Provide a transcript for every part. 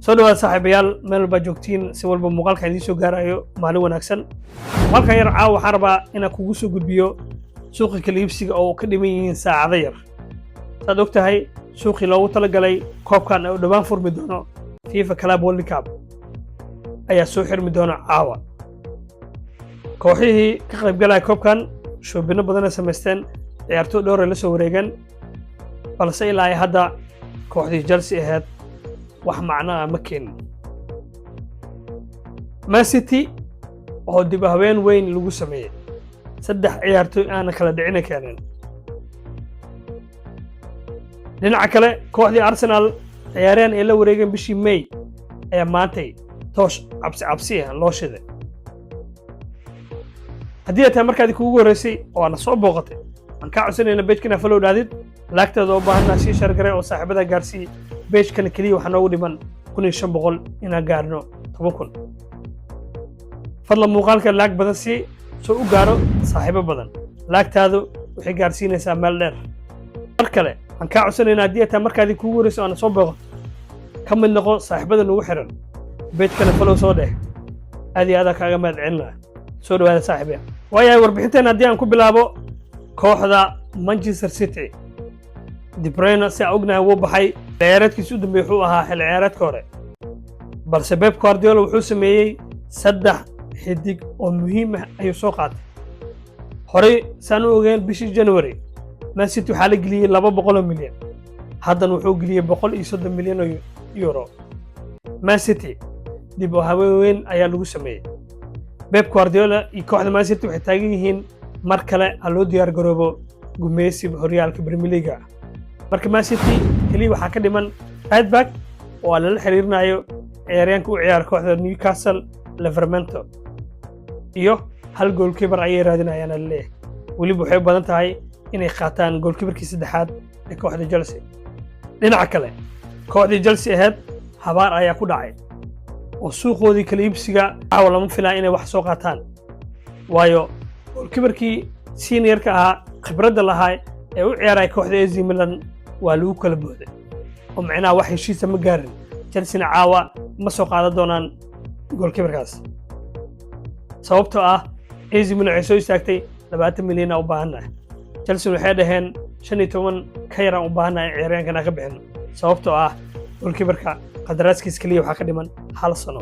soo dhawaad saaxiibayaal meel walba joogtiin si walba muuqaalka idiin soo gaarayo maalin wanaagsan halkan yar caawa waxaan rabaa inaan kugu soo gudbiyo suuqa kala iibsiga oo ka dhiman yihiin saacado yar saad og tahay suuqii loogu talagalay koobkan oo dhawaan furmi doono FIFA Club World Cup ayaa soo xirmi doona caawa kooxihii ka qayb galay koobkan shoobino badan ay samaysteen ciyaartoy dhowr ay la soo wareegeen balse ilaa ay hadda kooxdii Chelsea ahayd wax macna ma keenin Man City oo dib habeen weyn lagu sameeyay saddex ciyaartoy aan kala dhicin keeneen dhinaca kale kooxdii Arsenal ciyaareen ee la wareegeen bishii May ayaa maantay toosh cabsi loo shiday haddii aad markaad kuugu horeysay oo aan soo booqatay aan ka codsanayna page-kana follow dhaadid laagteeda oo baahanaa sii share garay oo saaxiibada gaarsii page-kana kaliya waxa noogu dhiman 1500 inaan gaarno 10000 fadlan muuqaalka laag badan si soo u gaaro saaxiibo badan laagtaadu waxay gaarsiinaysaa meel dheer mar kale aan ka codsanayna haddii aad markaad kuugu horeysay oo aan soo booqato ka mid noqo saaxiibada nagu xiran page-kana follow soo dheh aad iyo aad kaaga mahadcelinaa soo dhawaada saaxiibaya waayahay warbixinteena haddii aan ku bilaabo kooxda Manchester City De Bruyne si ognahay wuu baxay ciyaareedkiisu dambeeyay wuxuu ahaa xil ciyaareedka hore balse Pep Guardiola wuxuu sameeyay saddex xidig oo muhiim ah ayuu soo qaatay horey saan u ogeyn bishii January Man City waxaa la geliyay 200 milyan haddana wuxuu geliyay 130 milyan oo euro Man City dib u habeyn ayaa lagu sameeyay Pep Guardiola iyo kooxda Man City waxay taagan yihiin mar kale loo diyaar garoobo gumeysiga horyaalka Premier League marka Man City kaliya waxa ka dhiman right back oo la xiriirinayo ciyaaryahanka u ciyaar kooxda Newcastle Liverpool iyo hal goalkeeper ay raadinayaan leeyahay waliba waxay badan tahay inay qaataan goalkeeperkii saddexaad ee kooxda Chelsea dhinaca kale kooxda Chelsea ahayd habaar ayaa ku dhacay oo suuqoodii kala iibsiga caawa lama filaa inay wax soo qaataan waayo goalkeeperkii senior-ka ahaa khibradda lahaa ee u ciyaaray kooxda AC Milan waa lagu kala booday oo macnaha wax heshiis ma gaarin Chelsea caawa ma soo qaadan doonaan goalkeeperkaas sababtoo ah AC Milan ay soo istaagtay 20 milyan oo baahanaa Chelsea waxay dhaheen 15 ka yar oo baahanaa ciyaaryahankana ka bixin sababtoo ah goalkeeperka qadaraaskiis kaliya waxa ka dhiman hal sano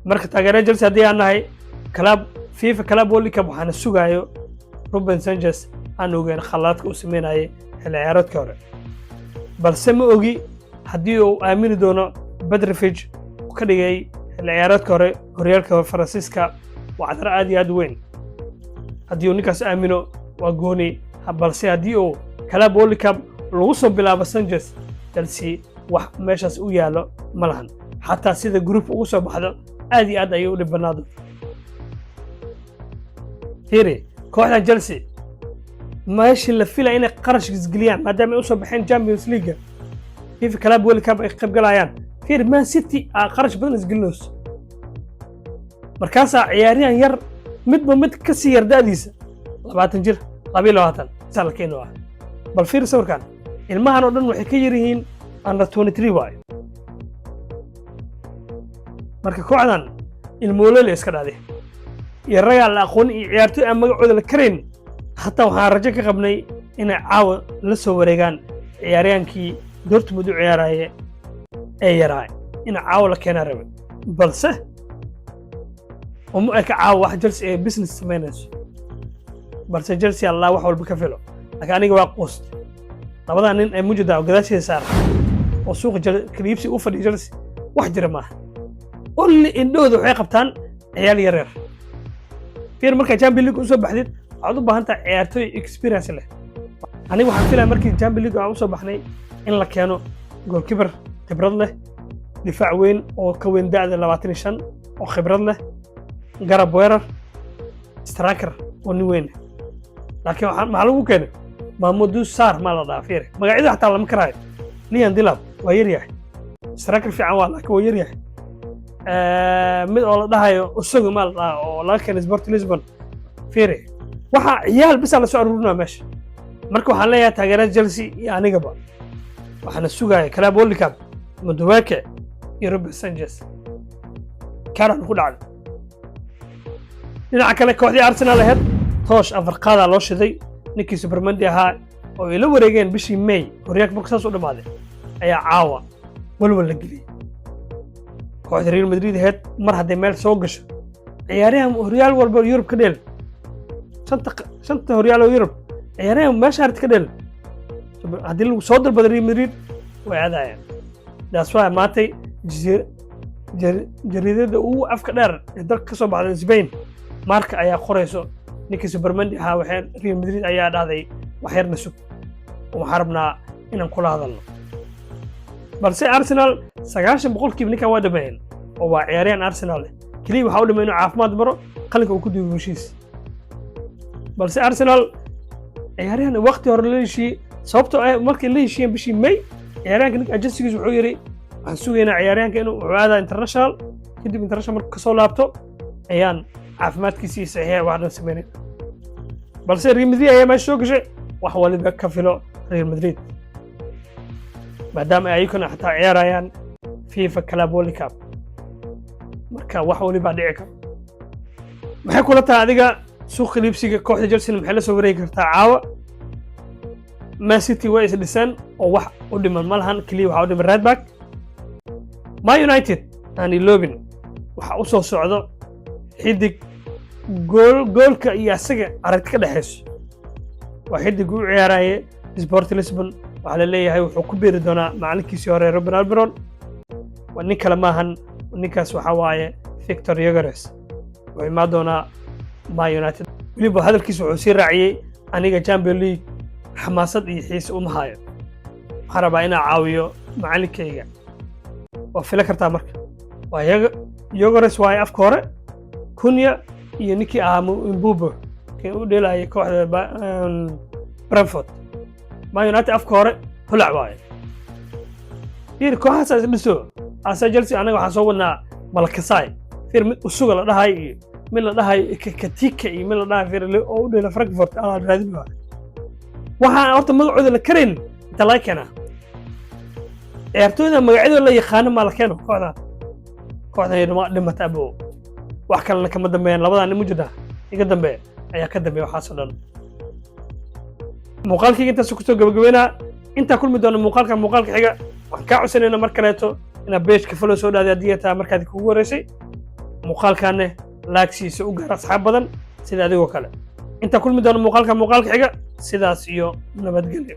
marka taageerada Chelsea hadii aan nahay club FIFA Club World Cup waxaana sugayo Ruben Sanchez aan ogeyn khalaadka uu sameeyay xil ciyaareedka hore balse ma ogi hadii uu aamini doono Bedrevich oo ka dhigay xil ciyaareedka hore horyaalka Faransiiska waa cadar aad iyo aad weyn hadii uu ninkaas aamino waa gooni balse hadii uu Club World Cup lagu soo bilaabo Sanchez Chelsea wax meeshaas u yaalo malahan xataa sida group ugu soo baxdo aad iyo aad ayay u dhibanaado Hiri kooxda Chelsea maashi la filay inay qarash isgeliyaan maadaama ay u soo baxeen Champions League FIFA Club World Cup ay qayb galayaan Hiri Man City qarash badan isgelinayso markaas ciyaaryahan yar midba mid ka sii yardaadiisa 20 jir 22 salkeen waa bal fiir sawirkan ilmahan oo dhan waxay ka yar yihiin under 23 waay marka kooxdan ilmoolele iska dhaaday iyo ragal aqoon iyo ciyaartoy aan magacooda la kareyn hatta waxaan rajo ka qabnay inay caawa la soo wareegaan ciyaaryahankii Dortmund u ciyaaraya ee yaraa in caawa la keenay rabay balse ay ka caawa wax Chelsea ee business sameynayso balse Chelsea Allah wax walba ka filo laakiin aniga waa qost labada nin ay mujada oo gadaashiisa saar oo suuqa kala iibsi u fadhiyo Chelsea wax jira ma only indhooda waxay qabtaan ciyaal yaryar fiir marka Champions League u soo baxdid waxaad u baahan tahay ciyaartoy experience leh aniga waxaan filayaa markii Champions League aan u soo baxnay in la keeno goalkeeper khibrad leh difaac weyn oo ka weyn da'da 25 oo khibrad leh garab weerar striker oo ni weyn laakiin waxaan lagu keenay Mamadou Sarr ma la dhaafir magaciisa xataa lama karaayo Liam Delap waa yar yahay striker fiican waa laakiin waa yar yahay mid oo la dhahayo usugu ma la oo la keenay Sport Lisbon fiire waxa ciyaal bis la soo ururina meesha marka waxaan leeyahay taageerada Chelsea iyo anigaba waxaan sugahay Club World Cup Madueke iyo Robert Sanchez كان ku dhacday dhinaca kale kooxdii Arsenal ahayd toosh afar qaada loo shiday ninkii Supermandi ahaa oo ay la wareegeen bishii May horyaalka markuu saas u dhamaaday ayaa caawa walwal la geliyay kooxda Real Madrid ahayd mar hadday meel soo gasho ciyaaraha horyaal walba Yurub ka dheel shanta horyaal oo Yurub ciyaaraha meesha harta ka dheel haddii lagu soo dalbado Real Madrid way aadayaan that's why maantay jariidada ugu afka dheer ee dalka ka soo baxday Spain marka ayaa qorayso ninkii Supermandi ahaa waxay Real Madrid ayaa dhahday wax yar nasub waxaan rabnaa inaan kula hadalno balse Arsenal 90% ninkan waa dhameeyeen oo waa ciyaaryahan Arsenal kaliya waxa uu dhameeyay inuu caafimaad maro qalinka uu ku duubo heshiis balse Arsenal ciyaaryahan waqti hore la heshiiyay sababtoo ah markii la heshiiyeen bishii May ciyaaryahanka ninka agensigiisu wuxuu yiri waxaan sugaynaa ciyaaryahanka inuu aado international kadib international marka soo laabto ayaan caafimaadkiisa saxiix wax dhan sameeyay balse Real Madrid ayaa meesha soo gashay wax waliba ka filo Real Madrid maadaama ay kuna xataa ciyaarayaan FIFA Club World Cup marka wax waliba dhici karo maxay kula tahay adiga suuq iibsiga kooxda Chelsea maxay la soo wareegi kartaa caawa Man City way is dhisan oo wax u dhiman malahan kaliya waxa u dhiman right back Man United aan iloobin waxa u soo socdo xidig goolka iyo asaga aragti ka dhaxayso waa xidig uu ciyaarayay Sporting Lisbon waxa la leeyahay wuxuu ku beeri doonaa macalinkiisii hore Ruben Almiron waa nin kale maahan ninkaas waxa waaye Victor Gyökeres wuxuu imaan doonaa Man United waliba hadalkiisa wuxuu sii raaciyay aniga Champions League xamaasad iyo xiis uma hayo waxaan rabaa inaan caawiyo macalinkayga waa fila kartaa marka waa Gyökeres waa afka hore Kunya iyo ninkii Mbubo kii u dheelayay kooxda Brentford Man United afka hore hulac waaye fiir kooxaas is dhiso asa Chelsea anaga waxaan soo wadnaa Malakasai fiir mid usuga la dhahay iyo mid la dhahay Katika iyo mid la dhahay fiir oo u dheela Frankfurt aan raadin waxaan horta magacooda la karin inta la keena ciyaartooyda magacyadooda la yaqaan ma la keeno kooxda dhimata abo wax kale kama dambeeyaan labada nin mujida iga dambeeya ayaa ka dambeeya waxa soo dhan muuqaalkayga intaas ku soo gabagabeynaa inta kulmi doona muuqaalka xiga waxaan ka codsanayna mar kaleeto inaad page-ka follow soo dhaadid haddii taa markaad kugu horeysay muuqaalkaana like siiso u gaar asxaab badan sida adigoo kale inta kulmi doona muuqaalka xiga sidaas iyo nabadgelyo